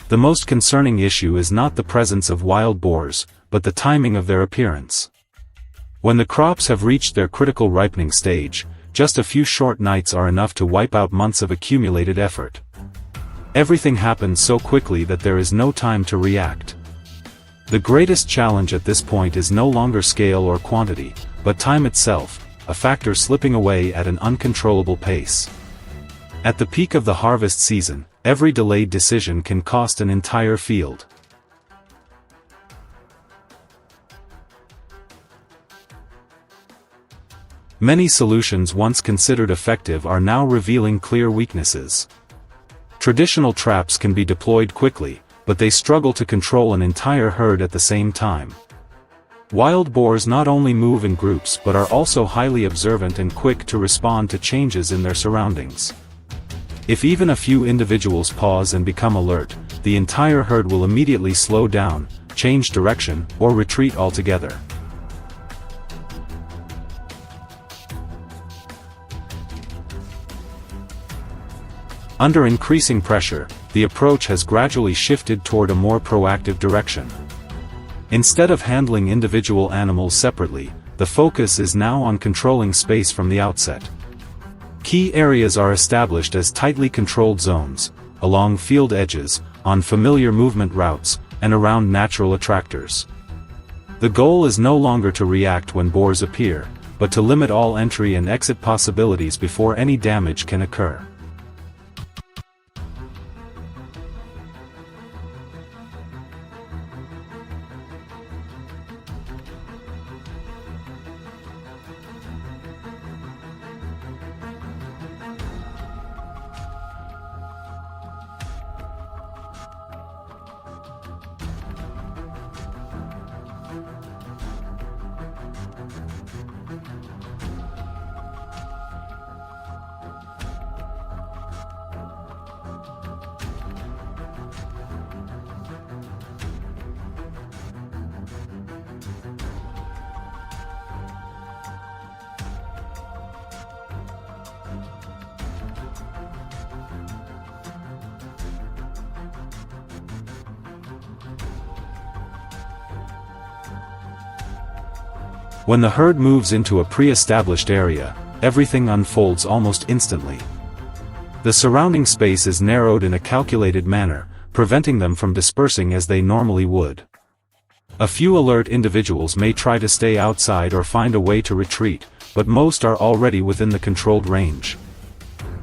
The most concerning issue is not the presence of wild boars, but the timing of their appearance. When the crops have reached their critical ripening stage, just a few short nights are enough to wipe out months of accumulated effort. Everything happens so quickly that there is no time to react. The greatest challenge at this point is no longer scale or quantity, but time itself, a factor slipping away at an uncontrollable pace. At the peak of the harvest season, every delayed decision can cost an entire field. Many solutions once considered effective are now revealing clear weaknesses. Traditional traps can be deployed quickly, but they struggle to control an entire herd at the same time. Wild boars not only move in groups but are also highly observant and quick to respond to changes in their surroundings. If even a few individuals pause and become alert, the entire herd will immediately slow down, change direction, or retreat altogether. Under increasing pressure, the approach has gradually shifted toward a more proactive direction. Instead of handling individual animals separately, the focus is now on controlling space from the outset. Key areas are established as tightly controlled zones, along field edges, on familiar movement routes, and around natural attractors. The goal is no longer to react when boars appear, but to limit all entry and exit possibilities before any damage can occur. When the herd moves into a pre-established area, everything unfolds almost instantly. The surrounding space is narrowed in a calculated manner, preventing them from dispersing as they normally would. A few alert individuals may try to stay outside or find a way to retreat, but most are already within the controlled range.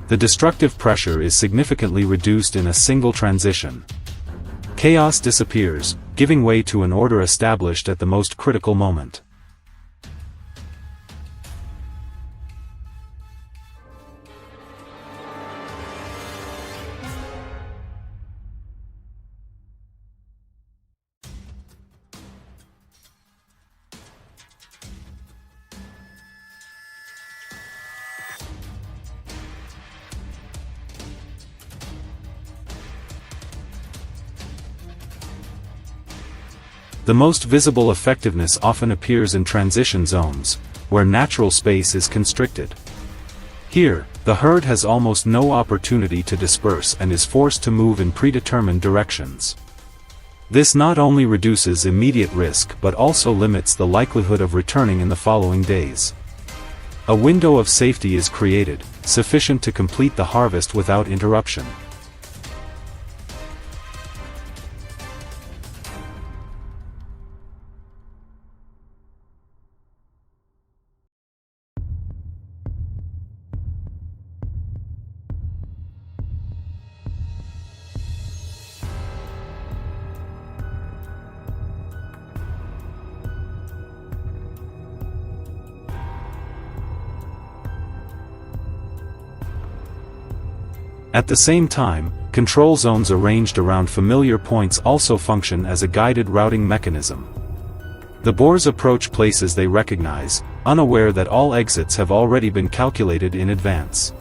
The destructive pressure is significantly reduced in a single transition. Chaos disappears, giving way to an order established at the most critical moment. The most visible effectiveness often appears in transition zones, where natural space is constricted. Here, the herd has almost no opportunity to disperse and is forced to move in predetermined directions. This not only reduces immediate risk but also limits the likelihood of returning in the following days. A window of safety is created, sufficient to complete the harvest without interruption. At the same time, control zones arranged around familiar points also function as a guided routing mechanism. The boars approach places they recognize, unaware that all exits have already been calculated in advance.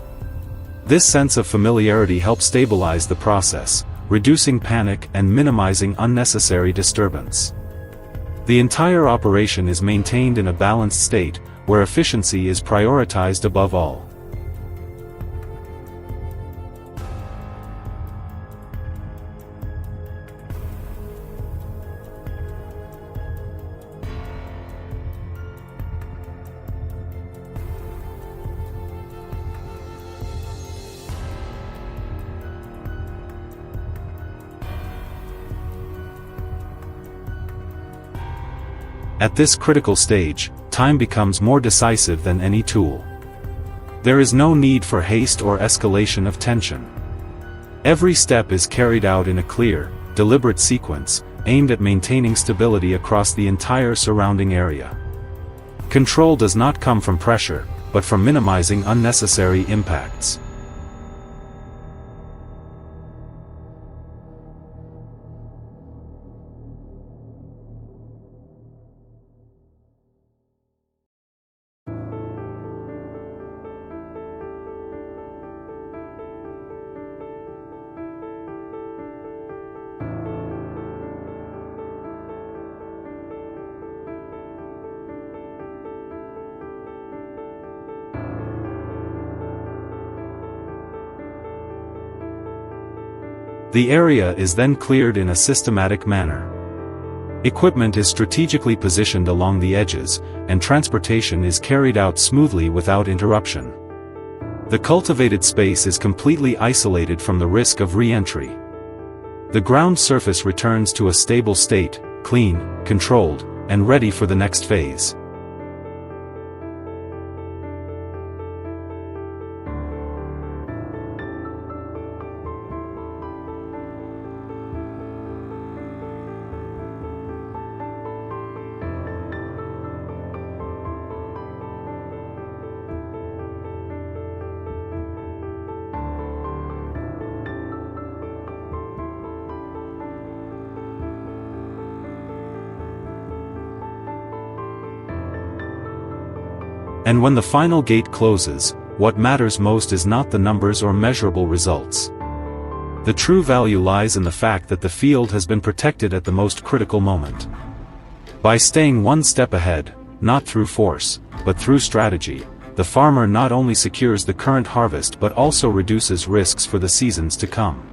This sense of familiarity helps stabilize the process, reducing panic and minimizing unnecessary disturbance. The entire operation is maintained in a balanced state, where efficiency is prioritized above all. At this critical stage, time becomes more decisive than any tool. There is no need for haste or escalation of tension. Every step is carried out in a clear, deliberate sequence, aimed at maintaining stability across the entire surrounding area. Control does not come from pressure, but from minimizing unnecessary impacts. The area is then cleared in a systematic manner. Equipment is strategically positioned along the edges, and transportation is carried out smoothly without interruption. The cultivated space is completely isolated from the risk of re-entry. The ground surface returns to a stable state, clean, controlled, and ready for the next phase. And when the final gate closes, what matters most is not the numbers or measurable results. The true value lies in the fact that the field has been protected at the most critical moment. By staying one step ahead, not through force, but through strategy, the farmer not only secures the current harvest but also reduces risks for the seasons to come.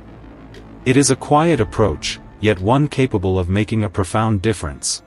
It is a quiet approach, yet one capable of making a profound difference.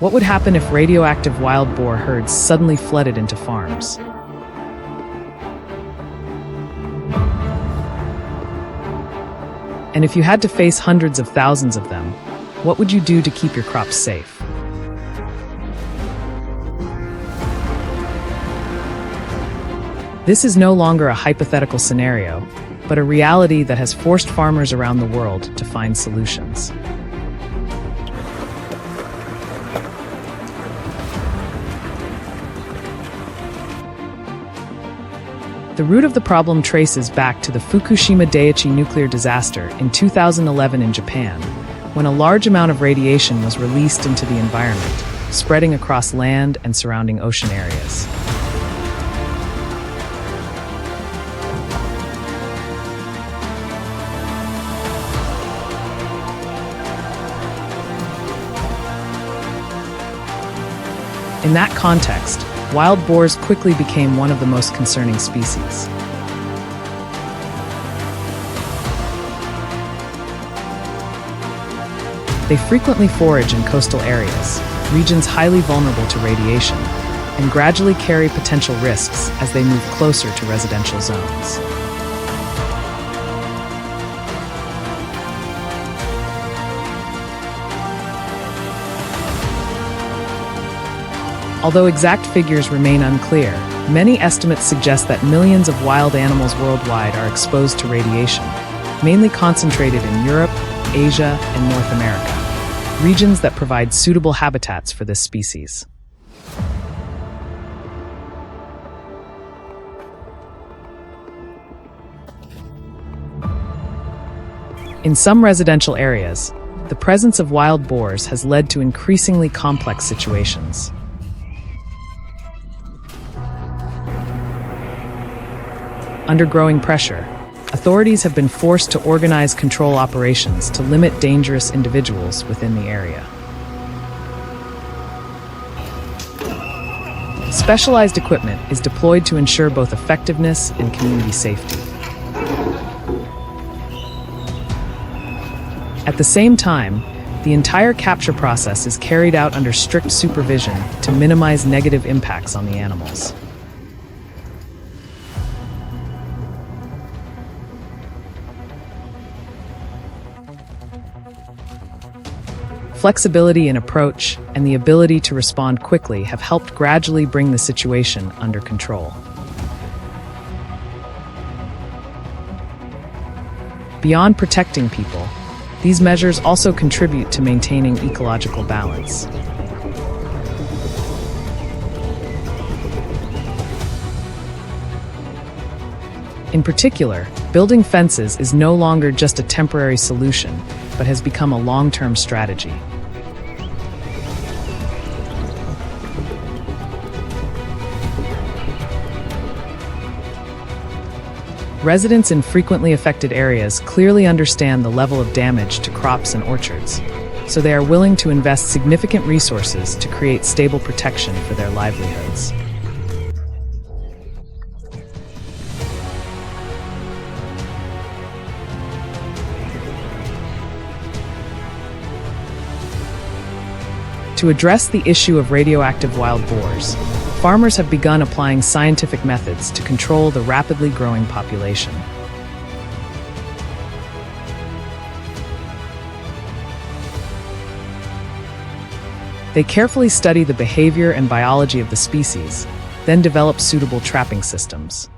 What would happen if radioactive wild boar herds suddenly flooded into farms? And if you had to face hundreds of thousands of them, what would you do to keep your crops safe? This is no longer a hypothetical scenario, but a reality that has forced farmers around the world to find solutions. The root of the problem traces back to the Fukushima Daiichi nuclear disaster in 2011 in Japan, when a large amount of radiation was released into the environment, spreading across land and surrounding ocean areas. In that context, wild boars quickly became one of the most concerning species. They frequently forage in coastal areas, regions highly vulnerable to radiation, and gradually carry potential risks as they move closer to residential zones. Although exact figures remain unclear, many estimates suggest that millions of wild animals worldwide are exposed to radiation, mainly concentrated in Europe, Asia and North America, regions that provide suitable habitats for this species. In some residential areas, the presence of wild boars has led to increasingly complex situations. Under growing pressure, authorities have been forced to organize control operations to limit dangerous individuals within the area. Specialized equipment is deployed to ensure both effectiveness and community safety. At the same time, the entire capture process is carried out under strict supervision to minimize negative impacts on the animals. Flexibility in approach and the ability to respond quickly have helped gradually bring the situation under control. Beyond protecting people, these measures also contribute to maintaining ecological balance. In particular, building fences is no longer just a temporary solution, but has become a long-term strategy. Residents in frequently affected areas clearly understand the level of damage to crops and orchards, so they are willing to invest significant resources to create stable protection for their livelihoods. To address the issue of radioactive wild boars, farmers have begun applying scientific methods to control the rapidly growing population. They carefully study the behavior and biology of the species, then develop suitable trapping systems.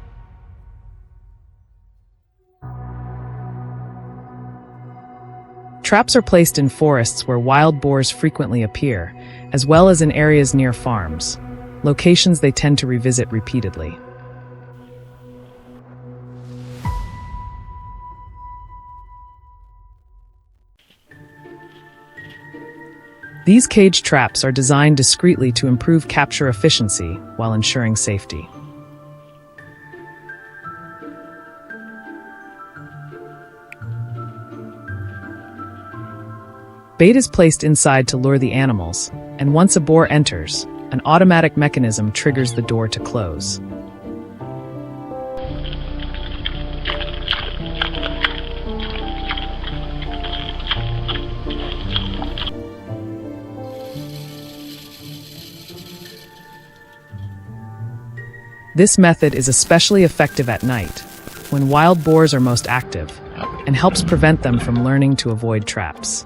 Traps are placed in forests where wild boars frequently appear, as well as in areas near farms, locations they tend to revisit repeatedly. These cage traps are designed discreetly to improve capture efficiency while ensuring safety. Bait is placed inside to lure the animals, and once a boar enters, an automatic mechanism triggers the door to close. This method is especially effective at night, when wild boars are most active, and helps prevent them from learning to avoid traps.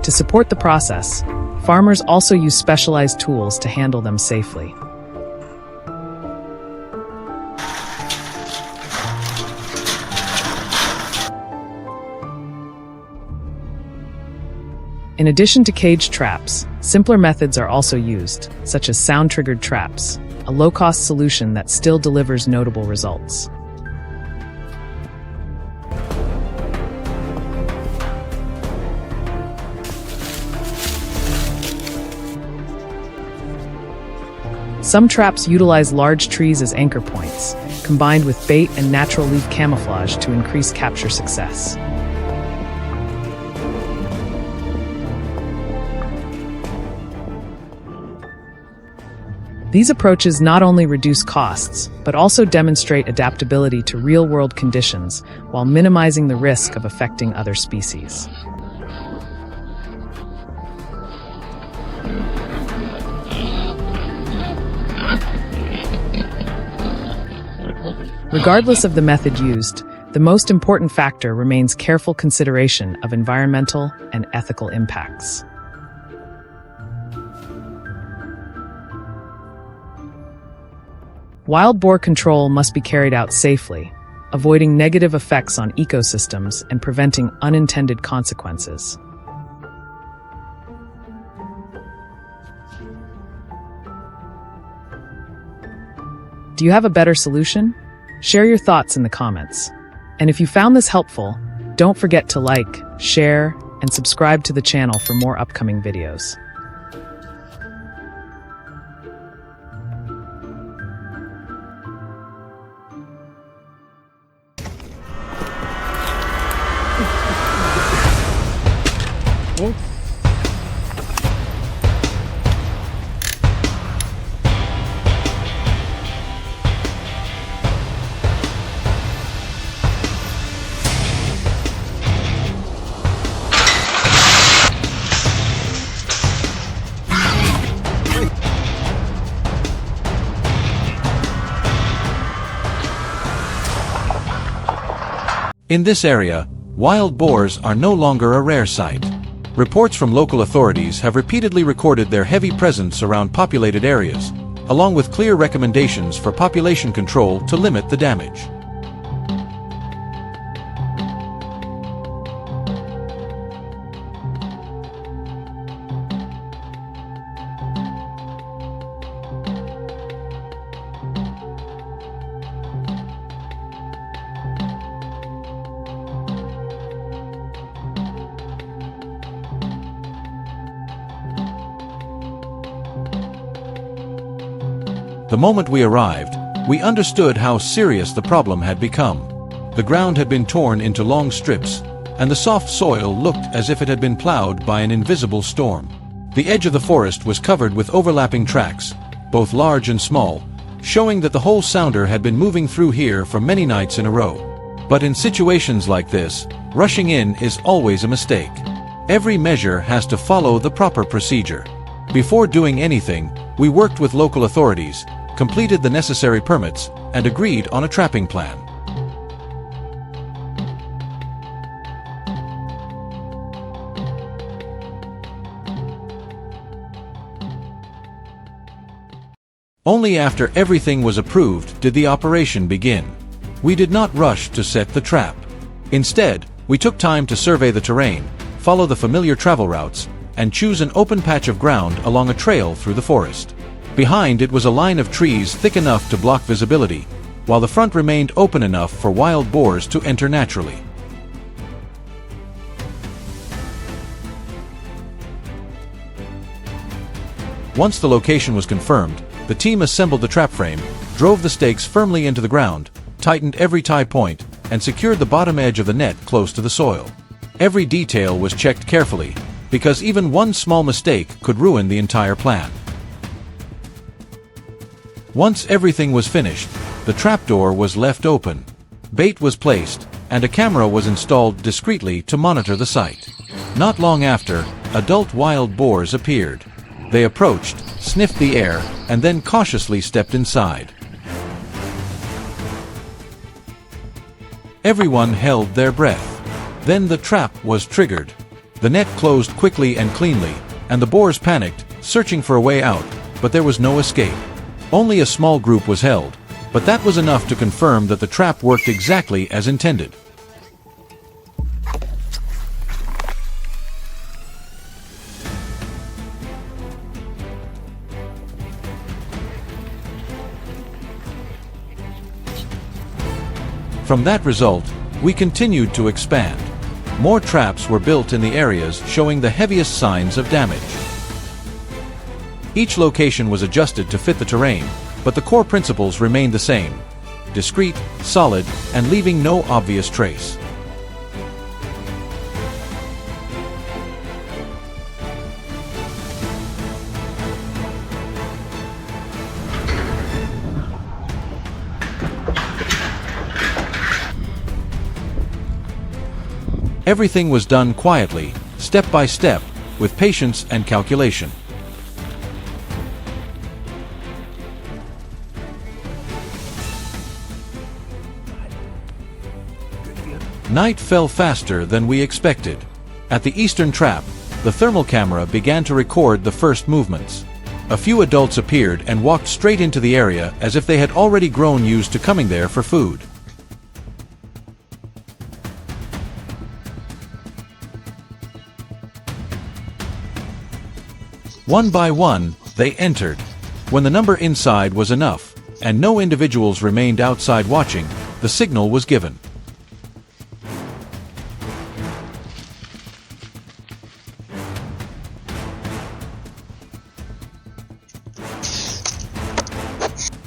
To support the process, farmers also use specialized tools to handle them safely. In addition to cage traps, simpler methods are also used, such as sound-triggered traps, a low-cost solution that still delivers notable results. Some traps utilize large trees as anchor points, combined with bait and natural leaf camouflage to increase capture success. These approaches not only reduce costs, but also demonstrate adaptability to real-world conditions while minimizing the risk of affecting other species. Regardless of the method used, the most important factor remains careful consideration of environmental and ethical impacts. Wild boar control must be carried out safely, avoiding negative effects on ecosystems and preventing unintended consequences. Do you have a better solution? Share your thoughts in the comments. And if you found this helpful, don't forget to like, share, and subscribe to the channel for more upcoming videos. In this area, wild boars are no longer a rare sight. Reports from local authorities have repeatedly recorded their heavy presence around populated areas, along with clear recommendations for population control to limit the damage. The moment we arrived, we understood how serious the problem had become. The ground had been torn into long strips, and the soft soil looked as if it had been plowed by an invisible storm. The edge of the forest was covered with overlapping tracks, both large and small, showing that the whole sounder had been moving through here for many nights in a row. But in situations like this, rushing in is always a mistake. Every measure has to follow the proper procedure. Before doing anything, we worked with local authorities, completed the necessary permits, and agreed on a trapping plan. Only after everything was approved did the operation begin. We did not rush to set the trap. Instead, we took time to survey the terrain, follow the familiar travel routes, and choose an open patch of ground along a trail through the forest. Behind it was a line of trees thick enough to block visibility, while the front remained open enough for wild boars to enter naturally. Once the location was confirmed, the team assembled the trap frame, drove the stakes firmly into the ground, tightened every tie point, and secured the bottom edge of the net close to the soil. Every detail was checked carefully, because even one small mistake could ruin the entire plan. Once everything was finished, the trapdoor was left open. Bait was placed, and a camera was installed discreetly to monitor the site. Not long after, adult wild boars appeared. They approached, sniffed the air, and then cautiously stepped inside. Everyone held their breath. Then the trap was triggered. The net closed quickly and cleanly, and the boars panicked, searching for a way out, but there was no escape. Only a small group was held, but that was enough to confirm that the trap worked exactly as intended. From that result, we continued to expand. More traps were built in the areas showing the heaviest signs of damage. Each location was adjusted to fit the terrain, but the core principles remained the same: discreet, solid, and leaving no obvious trace. Everything was done quietly, step by step, with patience and calculation. Night fell faster than we expected. At the eastern trap, the thermal camera began to record the first movements. A few adults appeared and walked straight into the area as if they had already grown used to coming there for food. One by one, they entered. When the number inside was enough, and no individuals remained outside watching, the signal was given.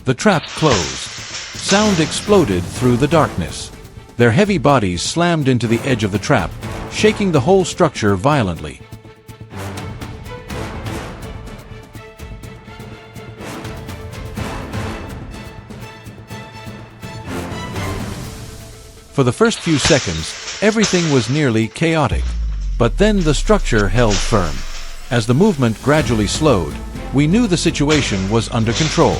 The trap closed. Sound exploded through the darkness. Their heavy bodies slammed into the edge of the trap, shaking the whole structure violently. For the first few seconds, everything was nearly chaotic. But then the structure held firm. As the movement gradually slowed, we knew the situation was under control.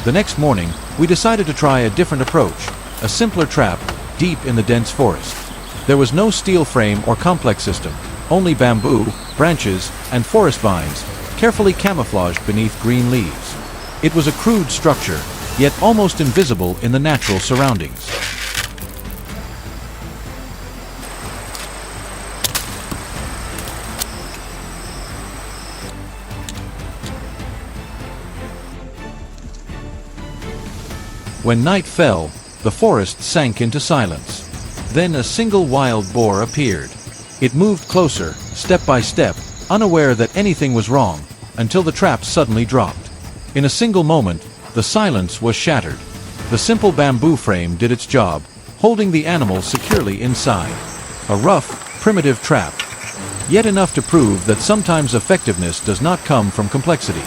The next morning, we decided to try a different approach, a simpler trap, deep in the dense forest. There was no steel frame or complex system, only bamboo, branches, and forest vines, carefully camouflaged beneath green leaves. It was a crude structure, yet almost invisible in the natural surroundings. When night fell, the forest sank into silence. Then a single wild boar appeared. It moved closer, step by step, unaware that anything was wrong, until the trap suddenly dropped. In a single moment, the silence was shattered. The simple bamboo frame did its job, holding the animal securely inside. A rough, primitive trap. Yet enough to prove that sometimes effectiveness does not come from complexity.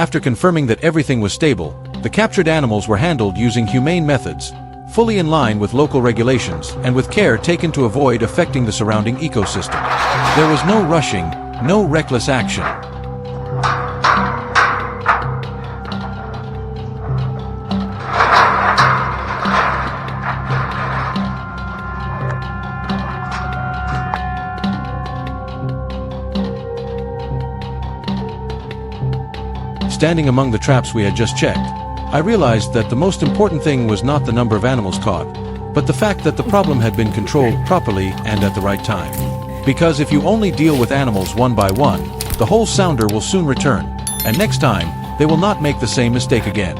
After confirming that everything was stable, the captured animals were handled using humane methods, fully in line with local regulations and with care taken to avoid affecting the surrounding ecosystem. There was no rushing, no reckless action. Standing among the traps we had just checked, I realized that the most important thing was not the number of animals caught, but the fact that the problem had been controlled properly and at the right time. Because if you only deal with animals one by one, the whole sounder will soon return, and next time, they will not make the same mistake again.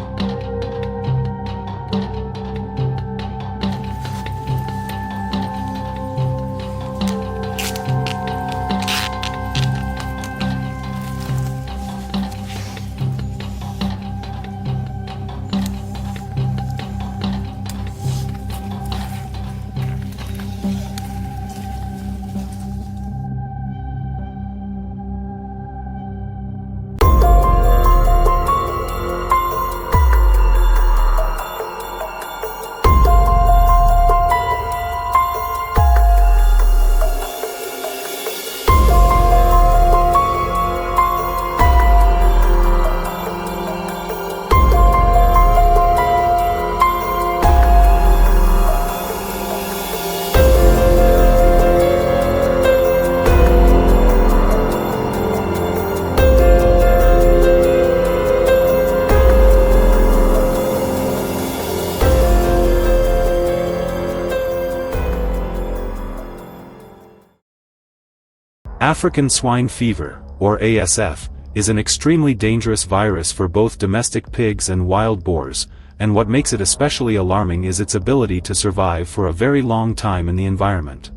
African swine fever, or ASF, is an extremely dangerous virus for both domestic pigs and wild boars, and what makes it especially alarming is its ability to survive for a very long time in the environment.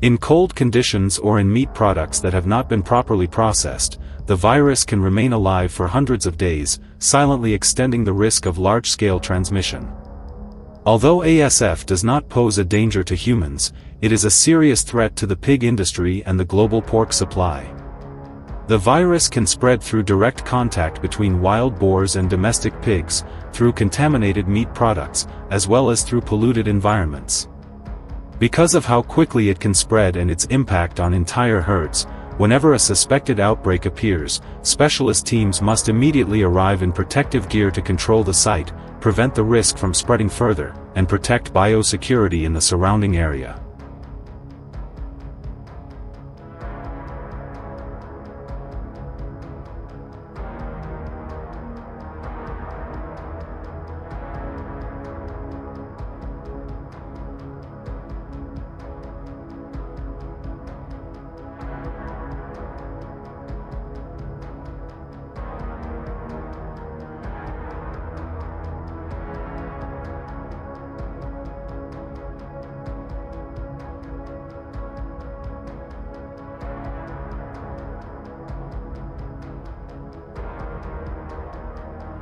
In cold conditions or in meat products that have not been properly processed, the virus can remain alive for hundreds of days, silently extending the risk of large-scale transmission. Although ASF does not pose a danger to humans, it is a serious threat to the pig industry and the global pork supply. The virus can spread through direct contact between wild boars and domestic pigs, through contaminated meat products, as well as through polluted environments. Because of how quickly it can spread and its impact on entire herds, whenever a suspected outbreak appears, specialist teams must immediately arrive in protective gear to control the site, prevent the risk from spreading further, and protect biosecurity in the surrounding area.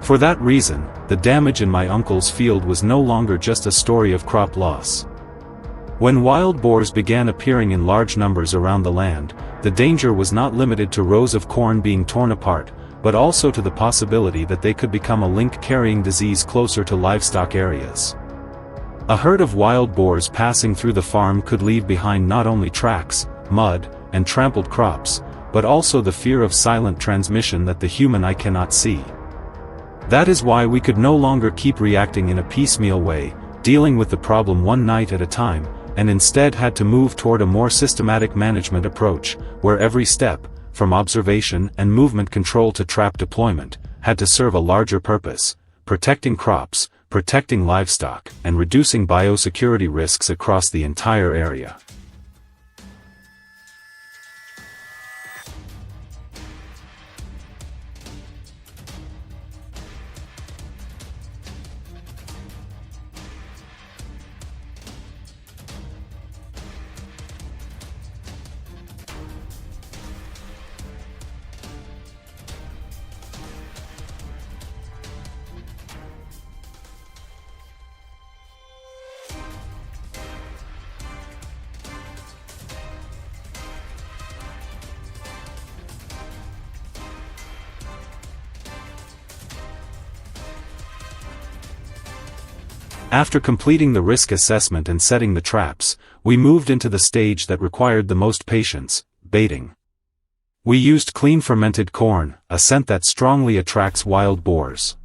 For that reason, the damage in my uncle's field was no longer just a story of crop loss. When wild boars began appearing in large numbers around the land, the danger was not limited to rows of corn being torn apart, but also to the possibility that they could become a link-carrying disease closer to livestock areas. A herd of wild boars passing through the farm could leave behind not only tracks, mud, and trampled crops, but also the fear of silent transmission that the human eye cannot see. That is why we could no longer keep reacting in a piecemeal way, dealing with the problem one night at a time, and instead had to move toward a more systematic management approach, where every step, from observation and movement control to trap deployment, had to serve a larger purpose: protecting crops, protecting livestock, and reducing biosecurity risks across the entire area. After completing the risk assessment and setting the traps, we moved into the stage that required the most patience: baiting. We used clean fermented corn, a scent that strongly attracts wild boars.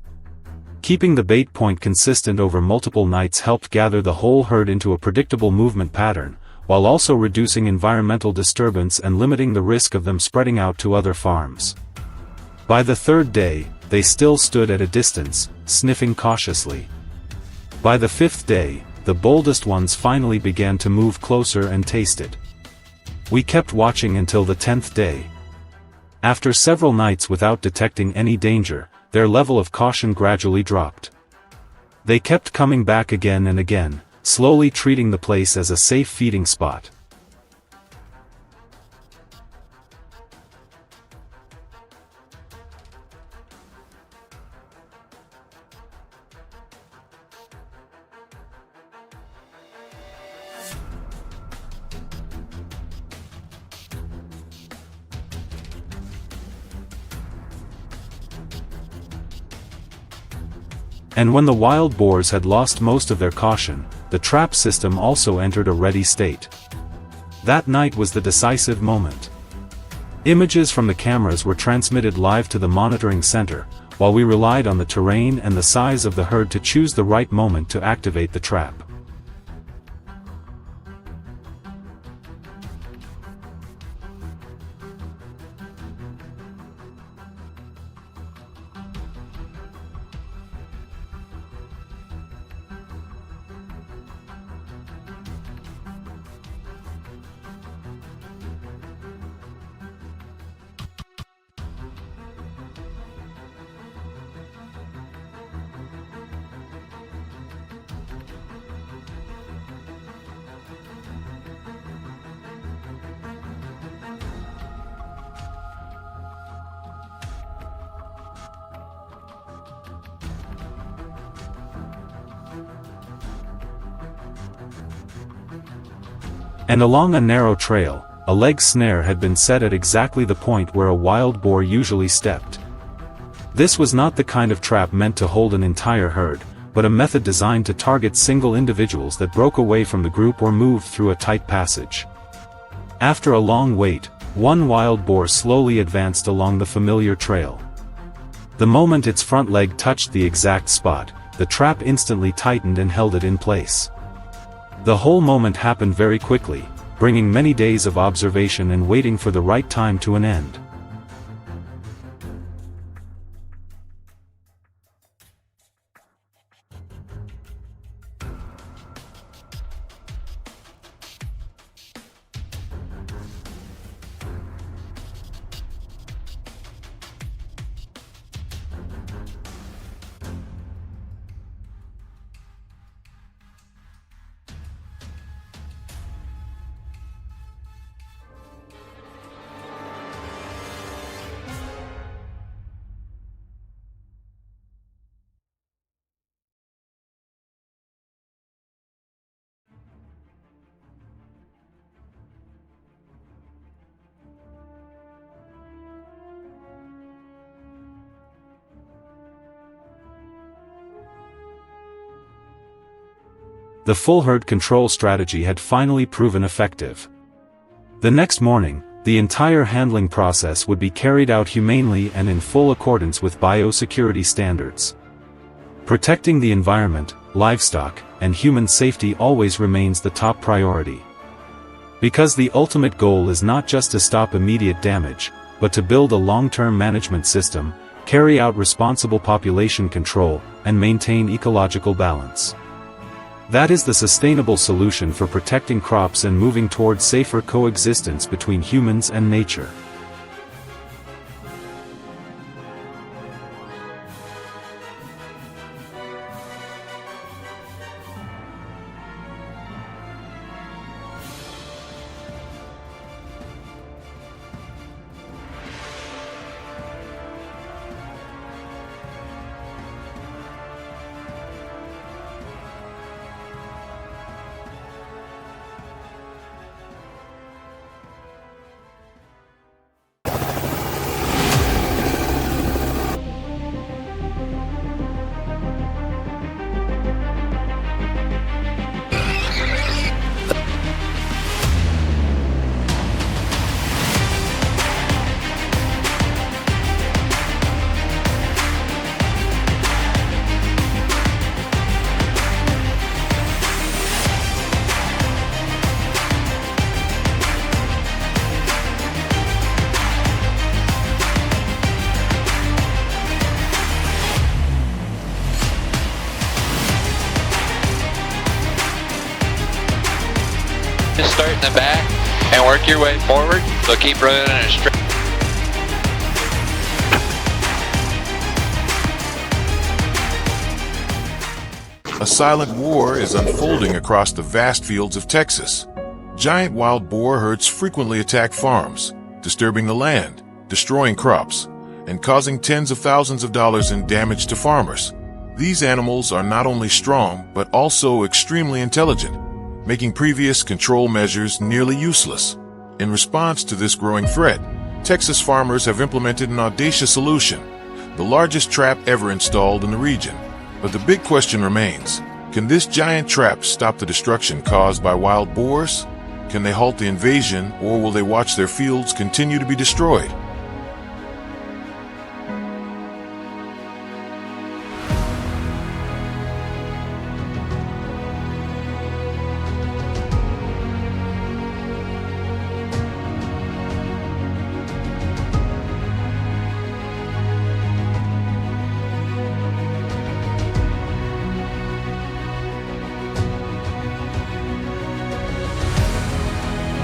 Keeping the bait point consistent over multiple nights helped gather the whole herd into a predictable movement pattern, while also reducing environmental disturbance and limiting the risk of them spreading out to other farms. By the third day, they still stood at a distance, sniffing cautiously. By the fifth day, the boldest ones finally began to move closer and tasted. We kept watching until the 10th day. After several nights without detecting any danger, their level of caution gradually dropped. They kept coming back again and again, slowly treating the place as a safe feeding spot. And when the wild boars had lost most of their caution, the trap system also entered a ready state. That night was the decisive moment. Images from the cameras were transmitted live to the monitoring center, while we relied on the terrain and the size of the herd to choose the right moment to activate the trap. And along a narrow trail, a leg snare had been set at exactly the point where a wild boar usually stepped. This was not the kind of trap meant to hold an entire herd, but a method designed to target single individuals that broke away from the group or moved through a tight passage. After a long wait, one wild boar slowly advanced along the familiar trail. The moment its front leg touched the exact spot, the trap instantly tightened and held it in place. The whole moment happened very quickly, bringing many days of observation and waiting for the right time to an end. The full herd control strategy had finally proven effective. The next morning, the entire handling process would be carried out humanely and in full accordance with biosecurity standards. Protecting the environment, livestock, and human safety always remains the top priority. Because the ultimate goal is not just to stop immediate damage, but to build a long-term management system, carry out responsible population control, and maintain ecological balance. That is the sustainable solution for protecting crops and moving towards safer coexistence between humans and nature. Just start in the back and work your way forward, so keep running in a straight. A silent war is unfolding across the vast fields of Texas. Giant wild boar herds frequently attack farms, disturbing the land, destroying crops, and causing tens of thousands of dollars in damage to farmers. These animals are not only strong, but also extremely intelligent, making previous control measures nearly useless. In response to this growing threat, Texas farmers have implemented an audacious solution, the largest trap ever installed in the region. But the big question remains, can this giant trap stop the destruction caused by wild boars? Can they halt the invasion, or will they watch their fields continue to be destroyed?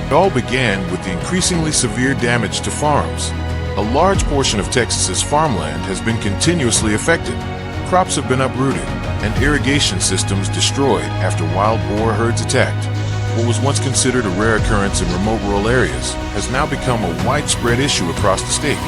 It all began with the increasingly severe damage to farms. A large portion of Texas's farmland has been continuously affected. Crops have been uprooted, and irrigation systems destroyed after wild boar herds attacked. What was once considered a rare occurrence in remote rural areas has now become a widespread issue across the state.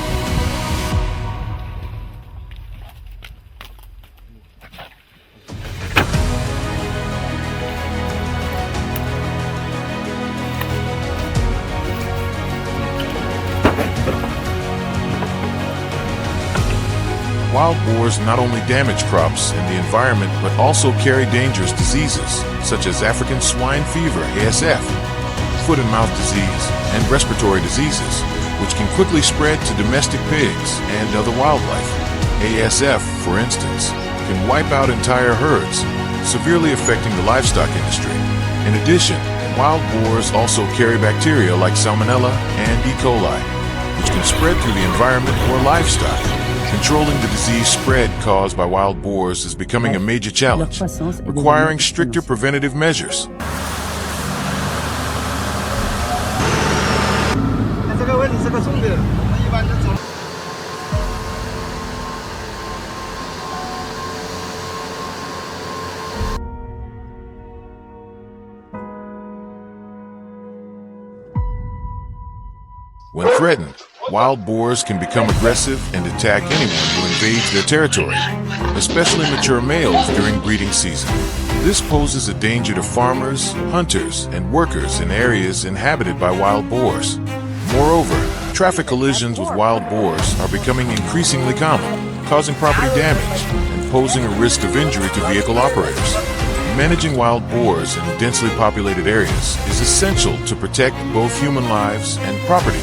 Wild boars not only damage crops and the environment, but also carry dangerous diseases, such as African swine fever, ASF, foot and mouth disease, and respiratory diseases, which can quickly spread to domestic pigs and other wildlife. ASF, for instance, can wipe out entire herds, severely affecting the livestock industry. In addition, wild boars also carry bacteria like Salmonella and E. coli, which can spread through the environment or livestock. Controlling the disease spread caused by wild boars is becoming a major challenge, requiring stricter preventative measures. When threatened, wild boars can become aggressive and attack anyone who invades their territory, especially mature males during breeding season. This poses a danger to farmers, hunters, and workers in areas inhabited by wild boars. Moreover, traffic collisions with wild boars are becoming increasingly common, causing property damage and posing a risk of injury to vehicle operators. Managing wild boars in densely populated areas is essential to protect both human lives and property.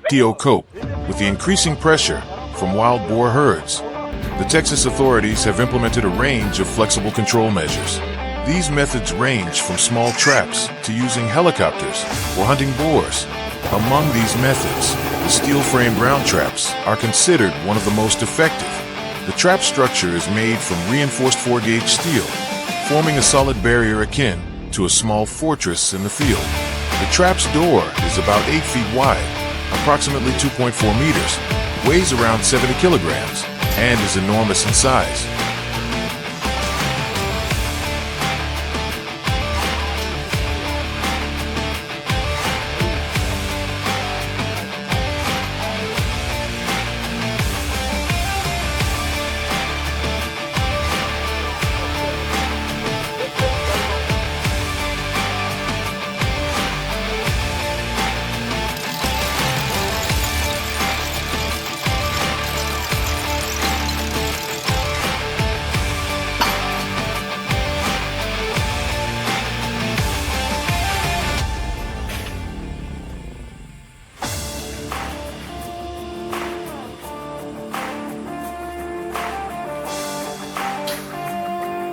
To cope with the increasing pressure from wild boar herds, the Texas authorities have implemented a range of flexible control measures. These methods range from small traps to using helicopters for hunting boars. Among these methods, the steel-frame ground traps are considered one of the most effective. The trap structure is made from reinforced 4-gauge steel, forming a solid barrier akin to a small fortress in the field. The trap's door is about 8 feet wide, approximately 2.4 meters, weighs around 70 kilograms, and is enormous in size.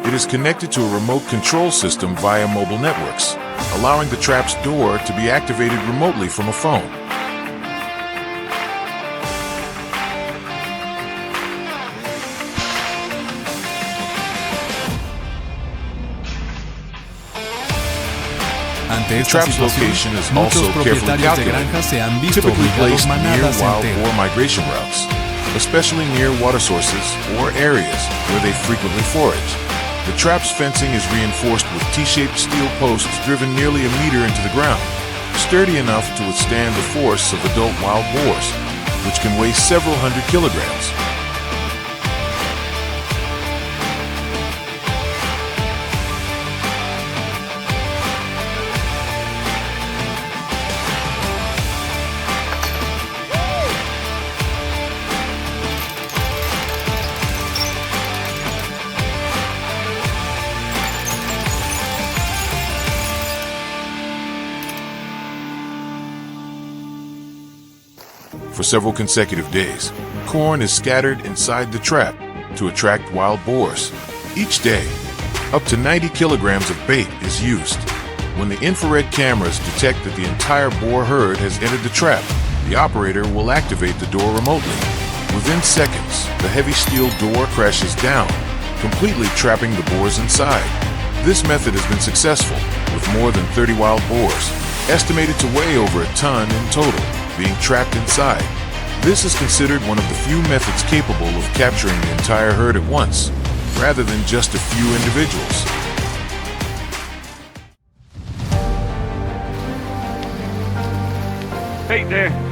It is connected to a remote control system via mobile networks, allowing the trap's door to be activated remotely from a phone. The trap's location is also carefully calculated, typically placed near wild boar migration routes, especially near water sources or areas where they frequently forage. The trap's fencing is reinforced with T-shaped steel posts driven nearly a meter into the ground, sturdy enough to withstand the force of adult wild boars, which can weigh several hundred kilograms. For several consecutive days, corn is scattered inside the trap to attract wild boars. Each day, up to 90 kilograms of bait is used. When the infrared cameras detect that the entire boar herd has entered the trap, the operator will activate the door remotely. Within seconds, the heavy steel door crashes down, completely trapping the boars inside. This method has been successful, with more than 30 wild boars, estimated to weigh over a ton in total, being trapped inside. This is considered one of the few methods capable of capturing the entire herd at once, rather than just a few individuals. feet there.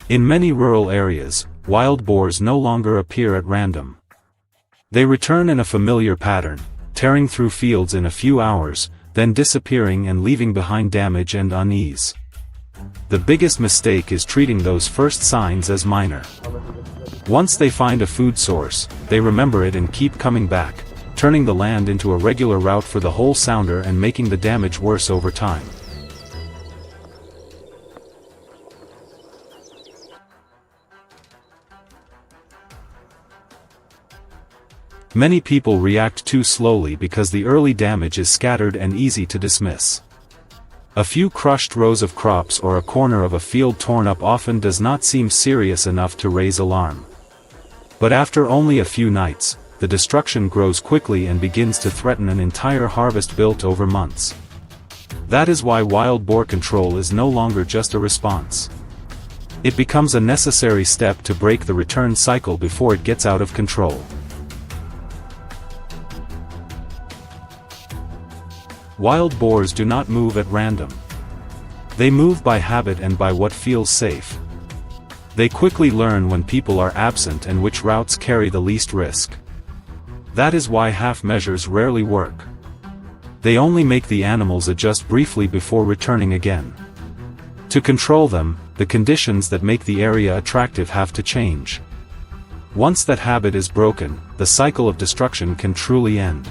In many rural areas, wild boars no longer appear at random. They return in a familiar pattern, tearing through fields in a few hours, then disappearing and leaving behind damage and unease. The biggest mistake is treating those first signs as minor. Once they find a food source, they remember it and keep coming back, turning the land into a regular route for the whole sounder and making the damage worse over time. Many people react too slowly because the early damage is scattered and easy to dismiss. A few crushed rows of crops or a corner of a field torn up often does not seem serious enough to raise alarm. But after only a few nights, the destruction grows quickly and begins to threaten an entire harvest built over months. That is why wild boar control is no longer just a response. It becomes a necessary step to break the return cycle before it gets out of control. Wild boars do not move at random. They move by habit and by what feels safe. They quickly learn when people are absent and which routes carry the least risk. That is why half measures rarely work. They only make the animals adjust briefly before returning again. To control them, the conditions that make the area attractive have to change. Once that habit is broken, the cycle of destruction can truly end.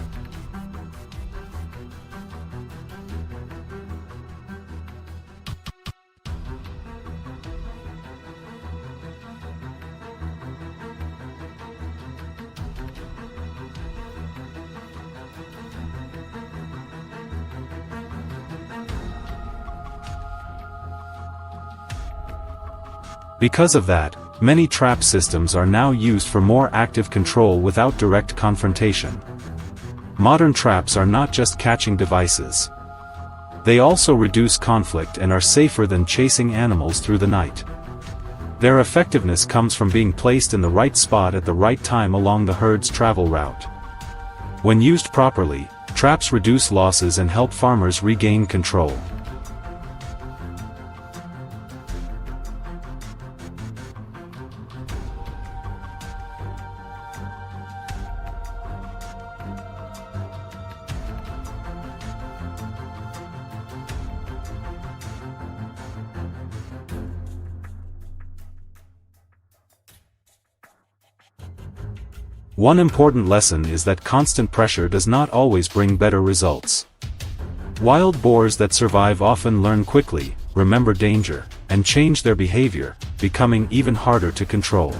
Because of that, many trap systems are now used for more active control without direct confrontation. Modern traps are not just catching devices. They also reduce conflict and are safer than chasing animals through the night. Their effectiveness comes from being placed in the right spot at the right time along the herd's travel route. When used properly, traps reduce losses and help farmers regain control. One important lesson is that constant pressure does not always bring better results. Wild boars that survive often learn quickly, remember danger, and change their behavior, becoming even harder to control.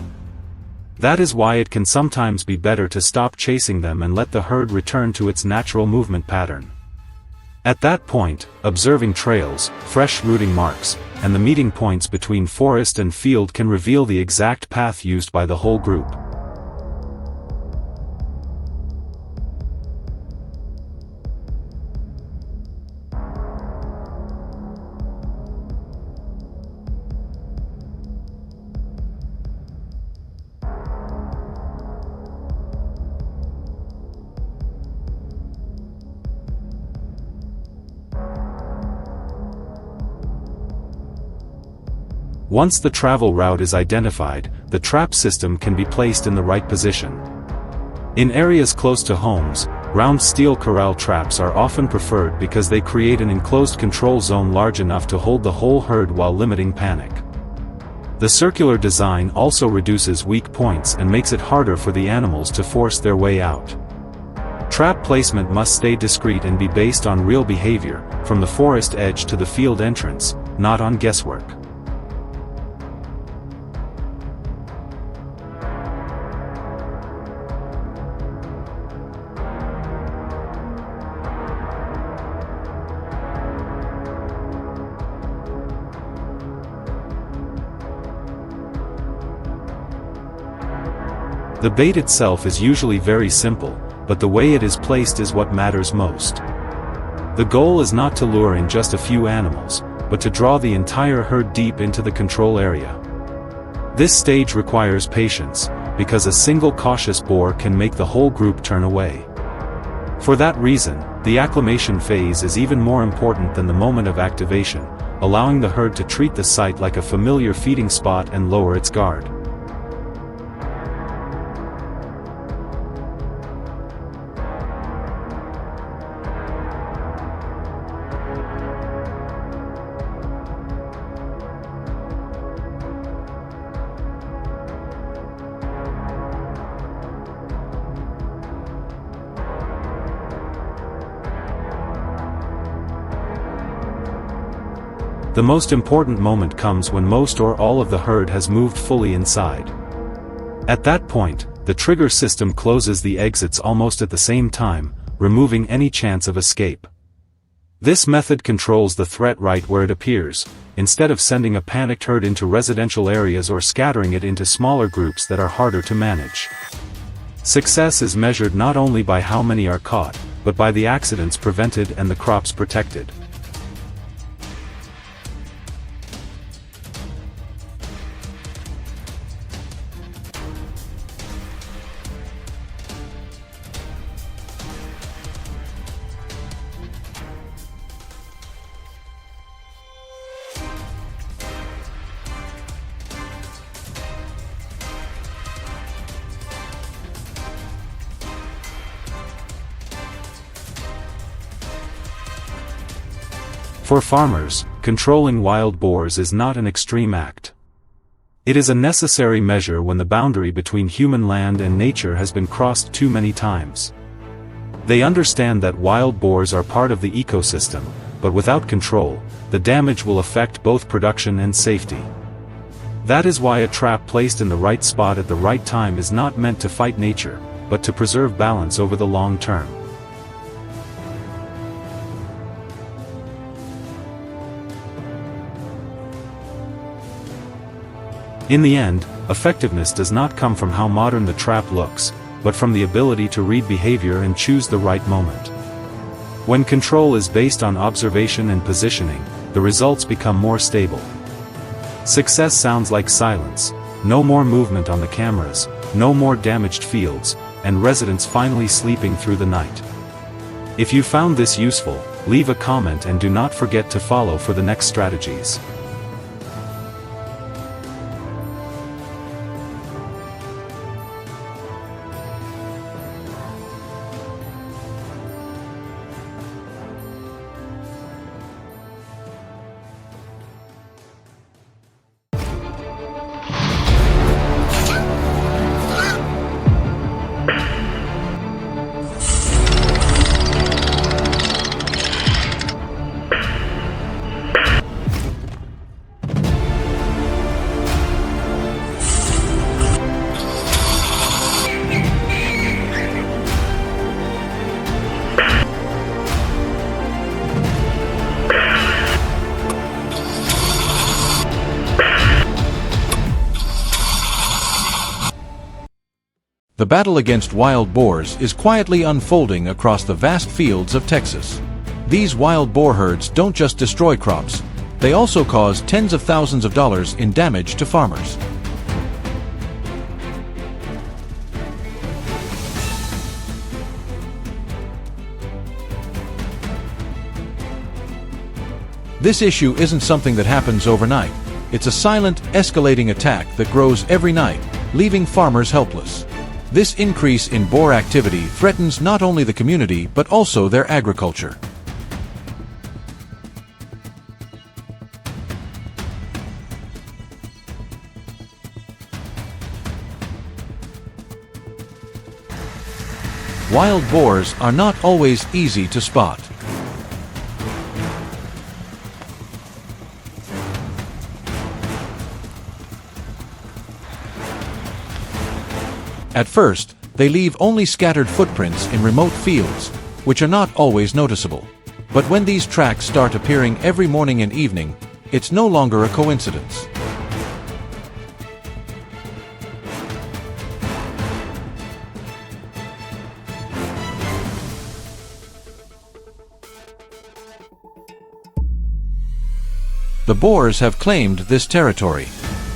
That is why it can sometimes be better to stop chasing them and let the herd return to its natural movement pattern. At that point, observing trails, fresh rooting marks, and the meeting points between forest and field can reveal the exact path used by the whole group. Once the travel route is identified, the trap system can be placed in the right position. In areas close to homes, round steel corral traps are often preferred because they create an enclosed control zone large enough to hold the whole herd while limiting panic. The circular design also reduces weak points and makes it harder for the animals to force their way out. Trap placement must stay discreet and be based on real behavior, from the forest edge to the field entrance, not on guesswork. The bait itself is usually very simple, but the way it is placed is what matters most. The goal is not to lure in just a few animals, but to draw the entire herd deep into the control area. This stage requires patience, because a single cautious boar can make the whole group turn away. For that reason, the acclimation phase is even more important than the moment of activation, allowing the herd to treat the site like a familiar feeding spot and lower its guard. The most important moment comes when most or all of the herd has moved fully inside. At that point, the trigger system closes the exits almost at the same time, removing any chance of escape. This method controls the threat right where it appears, instead of sending a panicked herd into residential areas or scattering it into smaller groups that are harder to manage. Success is measured not only by how many are caught, but by the accidents prevented and the crops protected. For farmers, controlling wild boars is not an extreme act. It is a necessary measure when the boundary between human land and nature has been crossed too many times. They understand that wild boars are part of the ecosystem, but without control, the damage will affect both production and safety. That is why a trap placed in the right spot at the right time is not meant to fight nature, but to preserve balance over the long term. In the end, effectiveness does not come from how modern the trap looks, but from the ability to read behavior and choose the right moment. When control is based on observation and positioning, the results become more stable. Success sounds like silence, no more movement on the cameras, no more damaged fields, and residents finally sleeping through the night. If you found this useful, leave a comment and do not forget to follow for the next strategies. The battle against wild boars is quietly unfolding across the vast fields of Texas. These wild boar herds don't just destroy crops, they also cause tens of thousands of dollars in damage to farmers. This issue isn't something that happens overnight. It's a silent, escalating attack that grows every night, leaving farmers helpless. This increase in boar activity threatens not only the community but also their agriculture. Wild boars are not always easy to spot. At first, they leave only scattered footprints in remote fields, which are not always noticeable. But when these tracks start appearing every morning and evening, it's no longer a coincidence. The boars have claimed this territory.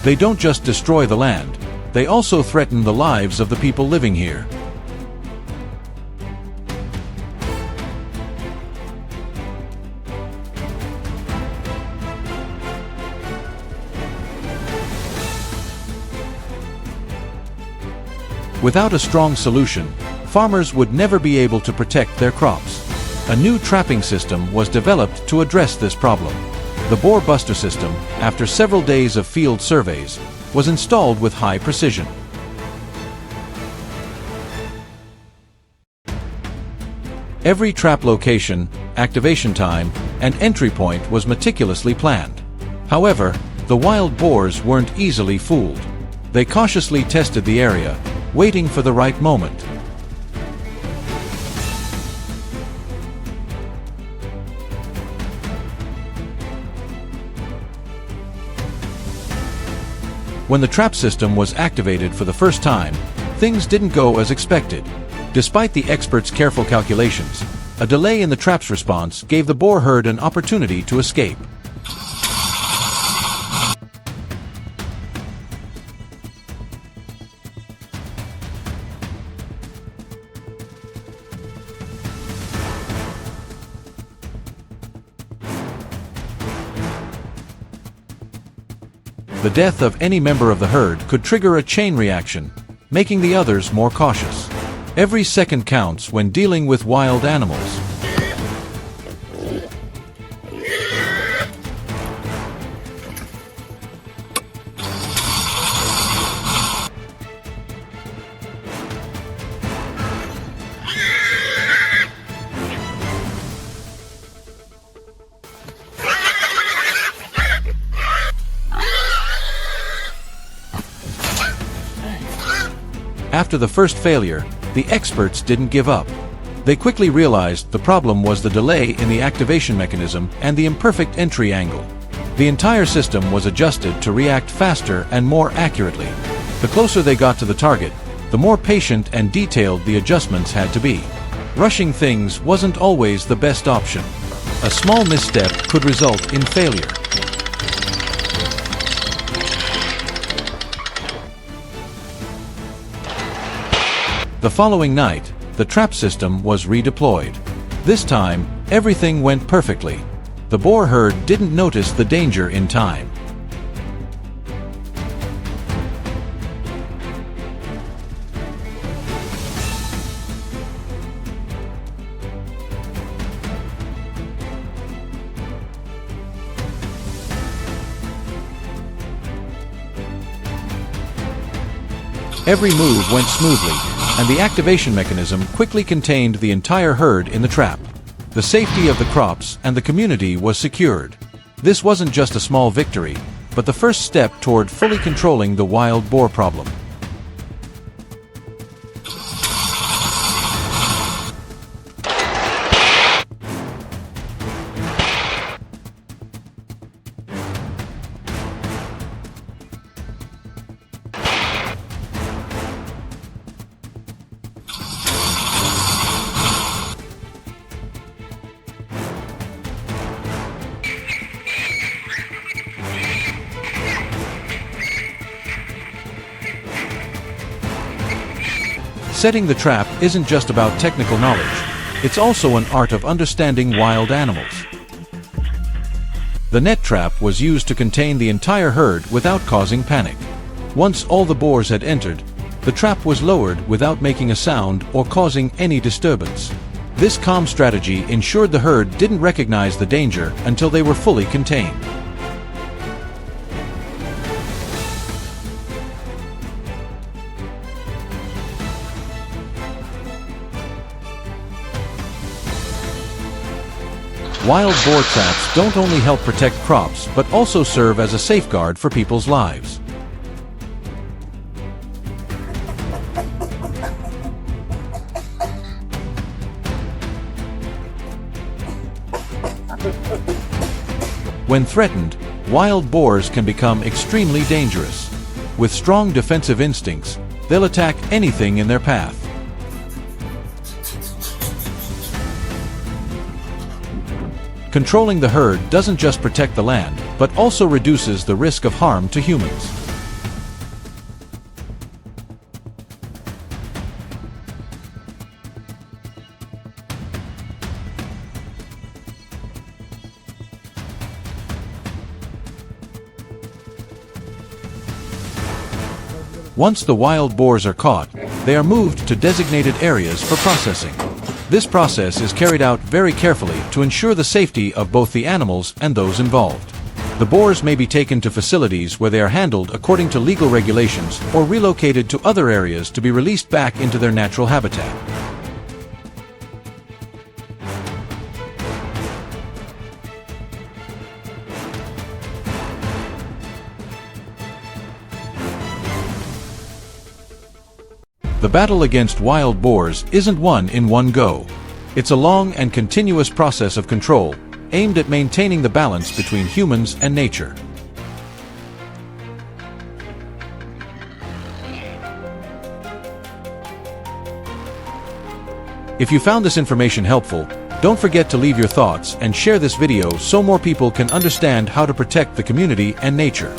They don't just destroy the land, they also threaten the lives of the people living here. Without a strong solution, farmers would never be able to protect their crops. A new trapping system was developed to address this problem. The Boar Buster system, after several days of field surveys, was installed with high precision. Every trap location, activation time, and entry point was meticulously planned. However, the wild boars weren't easily fooled. They cautiously tested the area, waiting for the right moment. When the trap system was activated for the first time, things didn't go as expected. Despite the experts' careful calculations, a delay in the trap's response gave the boar herd an opportunity to escape. The death of any member of the herd could trigger a chain reaction, making the others more cautious. Every second counts when dealing with wild animals. After the first failure, the experts didn't give up. They quickly realized the problem was the delay in the activation mechanism and the imperfect entry angle. The entire system was adjusted to react faster and more accurately. The closer they got to the target, the more patient and detailed the adjustments had to be. Rushing things wasn't always the best option. A small misstep could result in failure. The following night, the trap system was redeployed. This time, everything went perfectly. The boar herd didn't notice the danger in time. Every move went smoothly, and the activation mechanism quickly contained the entire herd in the trap. The safety of the crops and the community was secured. This wasn't just a small victory, but the first step toward fully controlling the wild boar problem. Setting the trap isn't just about technical knowledge, it's also an art of understanding wild animals. The net trap was used to contain the entire herd without causing panic. Once all the boars had entered, The trap was lowered without making a sound or causing any disturbance. This calm strategy ensured the herd didn't recognize the danger until they were fully contained. Wild boar traps don't only help protect crops, but also serve as a safeguard for people's lives. When threatened, wild boars can become extremely dangerous. With strong defensive instincts, they'll attack anything in their path. Controlling the herd doesn't just protect the land, but also reduces the risk of harm to humans. Once the wild boars are caught, they are moved to designated areas for processing. This process is carried out very carefully to ensure the safety of both the animals and those involved. The boars may be taken to facilities where they are handled according to legal regulations or relocated to other areas to be released back into their natural habitat. The battle against wild boars isn't won in one go. It's a long and continuous process of control, aimed at maintaining the balance between humans and nature. If you found this information helpful, don't forget to leave your thoughts and share this video so more people can understand how to protect the community and nature.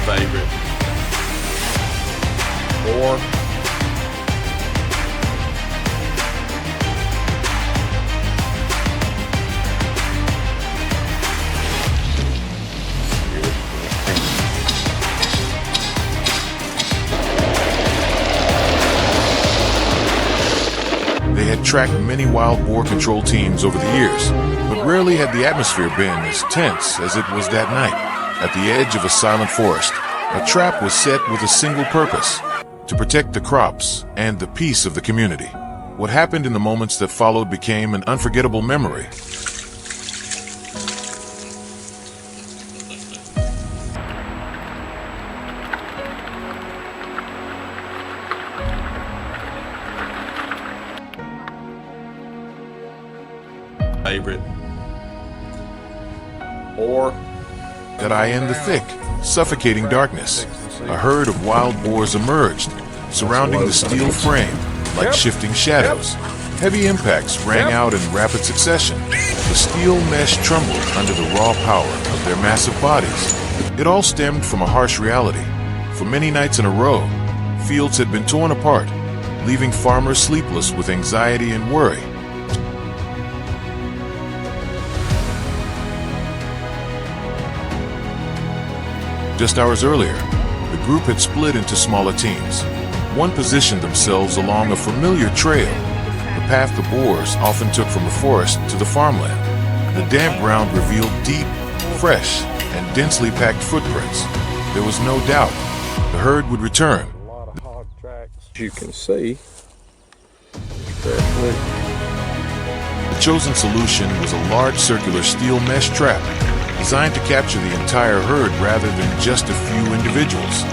Favorite. Boar. They had tracked many wild boar control teams over the years, but rarely had the atmosphere been as tense as it was that night. At the edge of a silent forest, a trap was set with a single purpose: to protect the crops and the peace of the community. What happened in the moments that followed became an unforgettable memory. Favorite. Boar. That I in the thick, suffocating darkness, a herd of wild boars emerged, surrounding the steel frame like shifting shadows. Heavy impacts rang out in rapid succession. The steel mesh trembled under the raw power of their massive bodies. It all stemmed from a harsh reality. For many nights in a row, fields had been torn apart, leaving farmers sleepless with anxiety and worry. Just hours earlier, the group had split into smaller teams. One positioned themselves along a familiar trail, the path the boars often took from the forest to the farmland. The damp ground revealed deep, fresh, and densely packed footprints. There was no doubt the herd would return. A lot of hog tracks, as you can see. The chosen solution was a large circular steel mesh trap, designed to capture the entire herd rather than just a few individuals.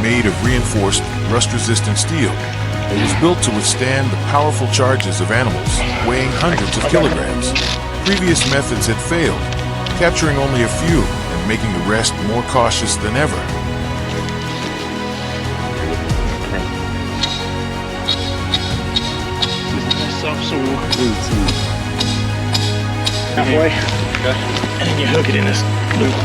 made of reinforced, rust-resistant steel. It was built to withstand the powerful charges of animals weighing hundreds of kilograms. Previous methods had failed, capturing only a few and making the rest more cautious than ever. Halfway. And then you hook it in this loop.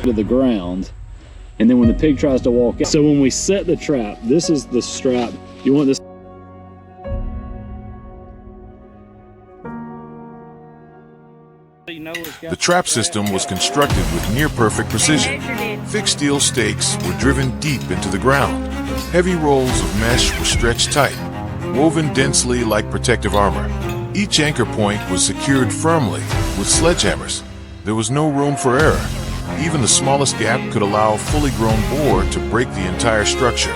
To the ground, and then when the pig tries to walk out. So when we set the trap, this is the strap. You want this. The trap system was constructed with near-perfect precision. Thick steel stakes were driven deep into the ground. Heavy rolls of mesh were stretched tight, woven densely like protective armor. Each anchor point was secured firmly with sledgehammers. There was no room for error. Even the smallest gap could allow a fully grown boar to break the entire structure.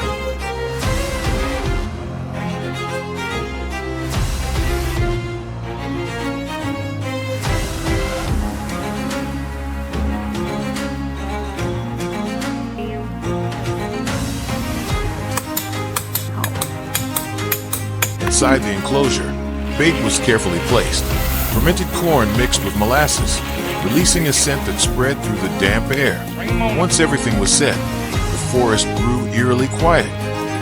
Inside the enclosure, bait was carefully placed. Fermented corn mixed with molasses, releasing a scent that spread through the damp air. Once everything was set, the forest grew eerily quiet.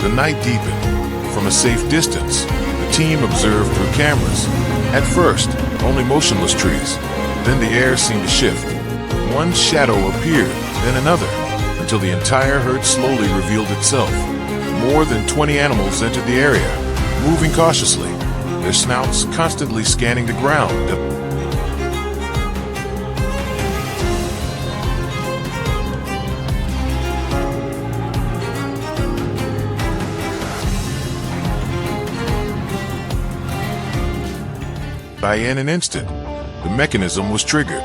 The night deepened. From a safe distance, the team observed through cameras. At first, only motionless trees. Then the air seemed to shift. One shadow appeared, then another, until the entire herd slowly revealed itself. More than 20 animals entered the area, moving cautiously, their snouts constantly scanning the ground. In an instant, the mechanism was triggered.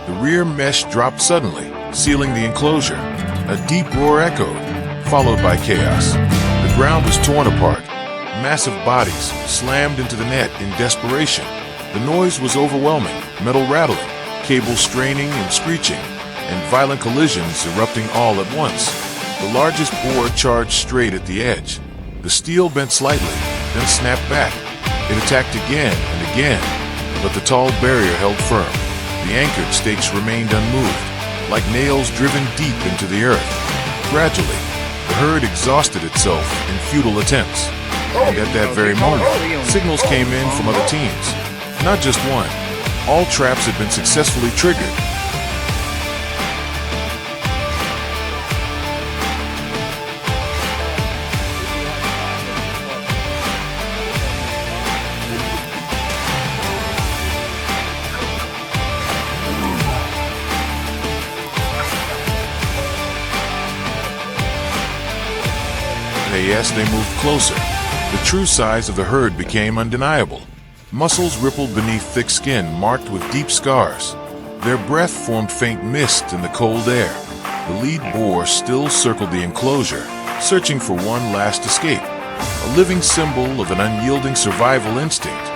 The rear mesh dropped suddenly, sealing the enclosure. A deep roar echoed, followed by chaos. The ground was torn apart. Massive bodies slammed into the net in desperation. The noise was overwhelming, metal rattling, cables straining and screeching, and violent collisions erupting all at once. The largest boar charged straight at the edge. The steel bent slightly, then snapped back. It attacked again and again, but the tall barrier held firm. The anchored stakes remained unmoved, like nails driven deep into the earth. Gradually, the herd exhausted itself in futile attempts. And at that very moment, signals came in from other teams. Not just one. All traps had been successfully triggered. As they moved closer, the true size of the herd became undeniable. Muscles rippled beneath thick skin marked with deep scars. Their breath formed faint mist in the cold air. The lead boar still circled the enclosure, searching for one last escape, a living symbol of an unyielding survival instinct.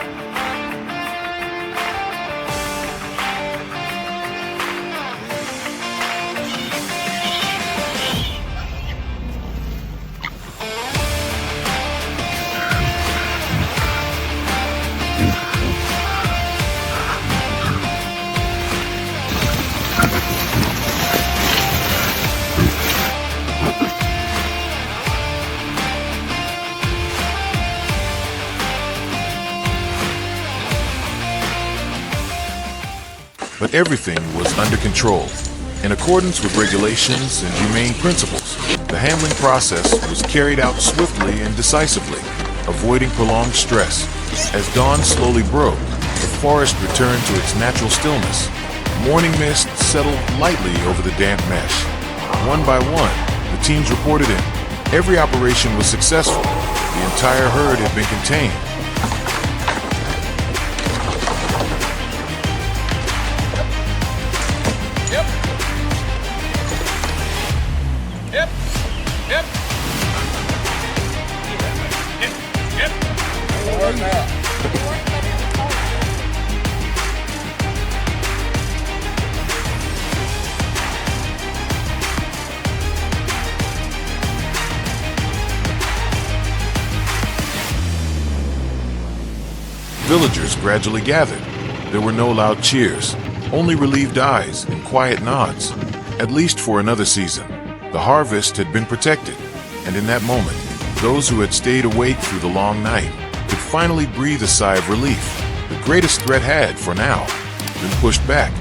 But everything was under control. In accordance with regulations and humane principles, the handling process was carried out swiftly and decisively, avoiding prolonged stress. As dawn slowly broke, the forest returned to its natural stillness. Morning mist settled lightly over the damp mesh. One by one, the teams reported in. Every operation was successful. The entire herd had been contained. Villagers gradually gathered. There were no loud cheers, only relieved eyes and quiet nods. At least for another season, the harvest had been protected, and in that moment, those who had stayed awake through the long night could finally breathe a sigh of relief. The greatest threat had, for now, been pushed back.